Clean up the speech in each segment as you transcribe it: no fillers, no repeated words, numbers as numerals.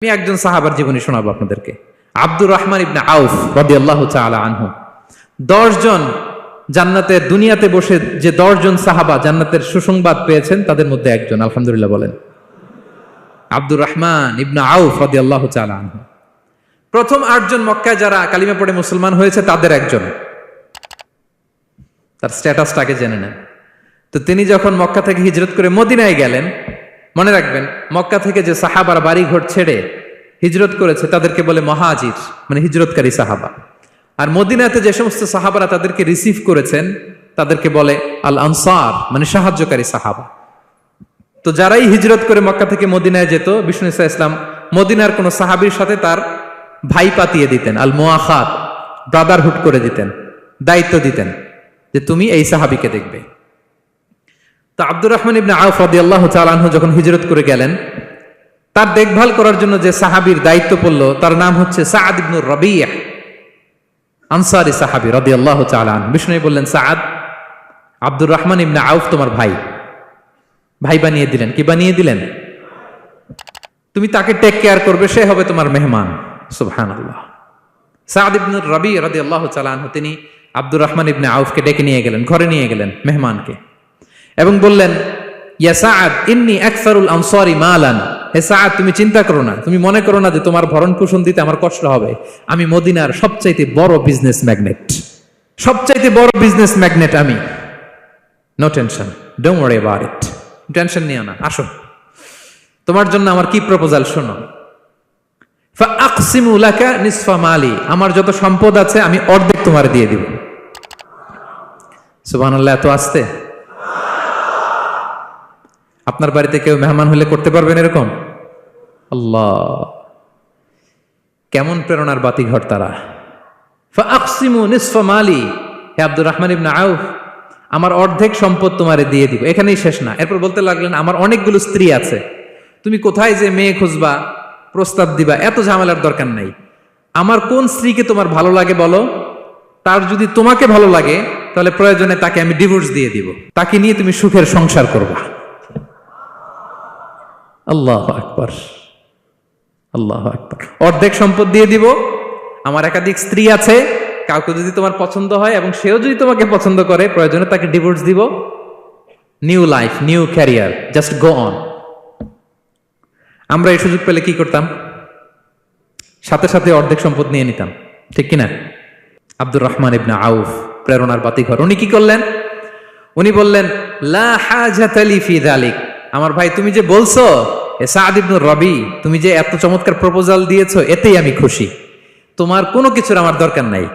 আমি একজন সাহাবার জীবনী শোনাবো আপনাদেরকে। আব্দুর রহমান ইবনে আউফ রাদিয়াল্লাহু তাআলা আনহু। 10 জন জান্নাতের দুনিয়াতে বসে যে 10 জন সাহাবা জান্নাতের সুসংবাদ পেয়েছেন তাদের মধ্যে একজন, আলহামদুলিল্লাহ বলেন। আব্দুর রহমান ইবনে আউফ রাদিয়াল্লাহু তাআলা আনহু প্রথম 8 জন মক্কায় যারা কালিমা পড়ে মুসলমান হয়েছে তাদের একজন। তার স্ট্যাটাসটাকে জেনে নেন। তো তিনি যখন মক্কা থেকে হিজরত করে মদিনায় গেলেন, মনে রাখবেন মক্কা থেকে যে সাহাবার বাড়ি ঘর ছেড়ে হিজরত করেছে তাদেরকে বলে মহাজির, মানে হিজরতকারী সাহাবা। আর মদিনাতে যে সমস্ত সাহাবারা তাদেরকে রিসিভ করেছেন তাদেরকে বলে আল আনসার, মানে সাহায্যকারী সাহাবা। তো যারাই হিজরত করে মক্কা থেকে মদিনায় যেত, বিষ্ণু ইসা ইসলাম মদিনার কোন সাহাবীর সাথে তার ভাই পাতিয়ে দিতেন, আল মুআখাত, ব্রাদারহুড করে দিতেন, দায়িত্ব দিতেন যে তুমি এই সাহাবীকে দেখবে। তো আব্দুর রহমান ইবনে আউফ রাদিয়াল্লাহু তাআলা আনহু যখন হিজরত করে গেলেন, তার দেখভাল করার জন্য যে সাহাবীর দায়িত্ব পড়ল তার নাম হচ্ছে সাআদ ইবনে রাবিয়া, আনসারী সাহাবী রাদিয়াল্লাহু তাআলা আনহু। বিষ্ণু বললেন, সাআদ, আব্দুর রহমান ইবনে আউফ তোমার ভাই, ভাই বানিয়ে দিলেন। কি বানিয়ে দিলেন? তুমি তাকে টেক কেয়ার করবে, সে হবে তোমার মেহমান। সুবহানাল্লাহ। সাআদ ইবনে রাবিয়া রাদিয়াল্লাহু তাআলা আনহু তিনি আব্দুর রহমান ইবনে আউফকে ডেকে নিয়ে গেলেন, ঘরে নিয়ে গেলেন মেহমানকে, এবং বললেন, ইয়া সাআদ ইন্নী আকসারুল আনসারি মালান। হে সাআদ, তুমি চিন্তা করো না, তুমি মনে করো না যে তোমার ভরণ পোষণ দিতে আমার কষ্ট হবে। আমি মদিনার সবচাইতে বড় বিজনেস ম্যাগনেট, সবচাইতে বড় বিজনেস ম্যাগনেট আমি। No tension, don't worry about it. Tension নিও না, আসো, তোমার জন্য আমার কি প্রপোজাল শোনো। ফাআকসিমু লাকা নিসফা মালি, আমার যত সম্পদ আছে আমি অর্ধেক তোমার দিয়ে দিব। সুবহানাল্লাহ। এত আসতে আপনার বাড়িতে কেউ মেহমান হলে করতে পারবেন এরকম? আল্লাহ, কেমন প্রেরণার বাতিঘর তারা। ফাআকসিমু নিসফা মালি, হে আব্দুর রহমান ইবনে আউফ, আমার অর্ধেক সম্পদ তোমারে দিয়ে দিব। এখানেই শেষ না, এরপর বলতে লাগলেন, আমার অনেকগুলো স্ত্রী আছে, তুমি কোথায় যে মেয়ে খুঁজবা, প্রস্তাব দিবা, এত ঝামেলার দরকার নাই। আমার কোন স্ত্রীকে তোমার ভালো লাগে বলো, তার যদি তোমাকে ভালো লাগে তাহলে প্রয়োজনে তাকে আমি ডিভোর্স দিয়ে দিব, তাকে নিয়ে তুমি সুখের সংসার করবা। আল্লাহু আকবার, আল্লাহু আকবার। অর্ধেক সম্পদ দিয়ে দিব, আমার একাধিক স্ত্রী আছে, কাউকে যদি তোমার পছন্দ হয় এবং সেও যদি তোমাকে পছন্দ করে প্রয়োজনে তাকে ডিভোর্স দিব। New life, new career, just go on. আমরা এই সুযোগ পেলে কি করতাম? সাথে সাথে অর্ধেক সম্পদ নিয়ে নিতাম, ঠিক কিনা? আব্দুর রহমান ইবনে আউফ প্রেরণার বাতিঘর। উনি কি করলেন? উনি বললেন, লা হাজাতা লি ফি যালিক। আমার ভাই, তুমি যে বলছো সাআদ ইবনে রবি, তুমি যে এত চমৎকার প্রপোজাল দিয়েছো, এতেই আমি খুশি। তোমার কোনো কিছুর আমার দরকার নাই।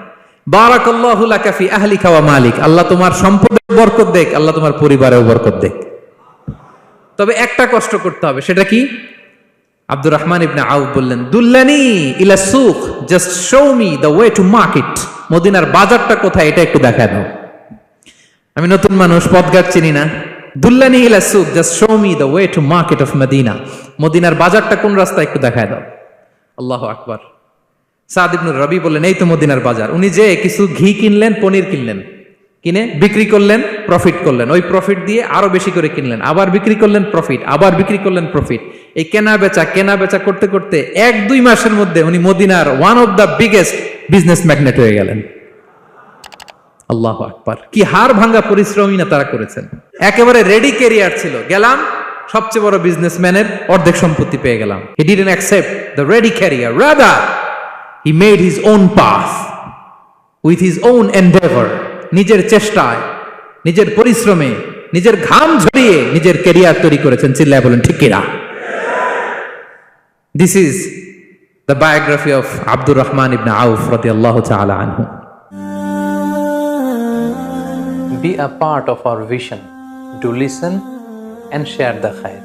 বারাকাল্লাহু লাকা ফি আহলিকা ওয়া মালিক, আল্লাহ তোমার সম্পদে বরকত দেখ, আল্লাহ তোমার পরিবারেও বরকত দেখ। তবে একটা কষ্ট করতে হবে, সেটা কি? আব্দুর রহমান ইবনে আউফ বললেন, দুল্লানি ইলা সুক, just show me the way to market. মদিনার বাজারটা কোথায় এটা একটু দেখায় দাও। আমি নতুন মানুষ, পথঘাট চিনি না। দুল্লানি ইলা সুক, just show me the way to market of Medina. মদিনার বাজারটা কোন রাস্তা একটু দেখায় দাও। আল্লাহু আকবার। সাআদ ইবনে রবি বললেন, এই তো মদিনার বাজার। উনি যে কিছু ঘি কিনলেন, পনির কিনলেন, কিনে বিক্রি করলেন, প্রফিট করলেন। ওই প্রফিট দিয়ে আরো বেশি করে কিনলেন, আবার বিক্রি করলেন, প্রফিট, আবার বিক্রি করলেন, প্রফিট। এই কেনা বেচা করতে করতে 1-2 মাসের মধ্যে উনি মদিনার one of the biggest business magnate হয়ে গেলেন। আল্লাহু আকবার। কি হাড় ভাঙ্গা পরিশ্রমই না তারা করেছেন। একেবারে রেডি ক্যারিয়ার ছিল, গেলাম সবচেয়ে বড় বিজনেসম্যানের অর্ধেক সম্পত্তি পেয়ে গেলাম। He didn't accept the ready career, rather he made his own path with his own Endeavour. নিজের চেষ্টায়, নিজের পরিশ্রমে, নিজের ঘাম ঝরিয়ে নিজের ক্যারিয়ার তৈরি করেছেন। চিল্লায় বলেন ঠিক কিনা? This is the biography of Abdur Rahman ibn Auf radiyallahu ta'ala anhu. Be a part of our vision to listen and share the khair.